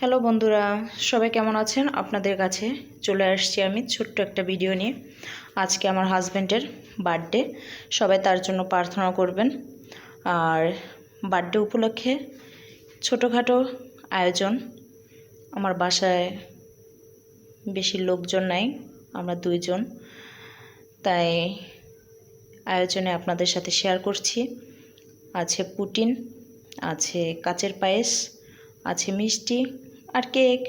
Hello বন্ধুরা, সবাই কেমন আছেন? আপনাদের কাছে চলে আসছি আমি ছোট্ট একটা ভিডিও নিয়ে। আজকে আমার হাজব্যান্ডের বার্থডে, সবাই তার জন্য প্রার্থনা করবেন। আর বার্থডে উপলক্ষে ছোটোখাটো আয়োজন। আমার বাসায় বেশি লোকজন নাই, আমরা দুইজন, তাই আয়োজনে আপনাদের সাথে শেয়ার করছি। আছে পুটিন, আছে কাচের পায়েস, আছে মিষ্টি আর কেক।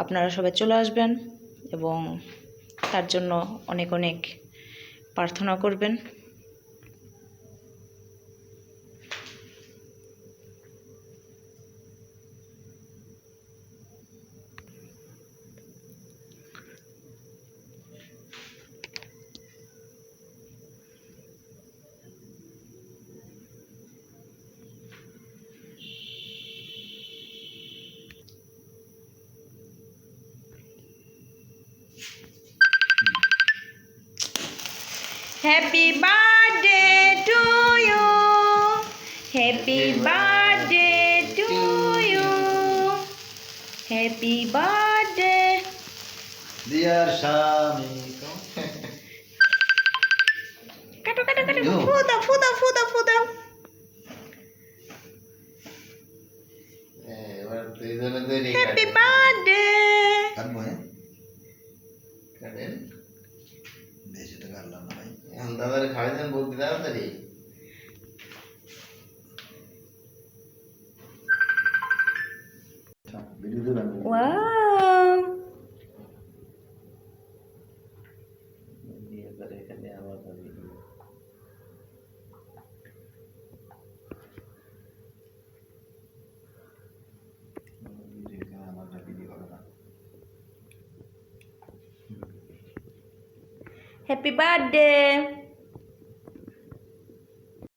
আপনারা সবাই চলে আসবেন এবং তার জন্য অনেক অনেক প্রার্থনা করবেন। Happy birthday to you. Happy birthday to you. Happy birthday. Dear Shami. কাটো কাটো কাটো, ফুদাও ফুদাও ফুদাও ফুদাও। এবার দুইজনে তৈরি হ্যাপি বার্থডে। কাটবো হ্যাঁ কাটেন বেশি তো কাটলাম না ভাই এখন দাদার খাওয়াইছেন বলতে তাড়াতাড়ি ভিডিও তো রাখবো ওয়াও, এখানে আবার হ্যাপি বার্থডে।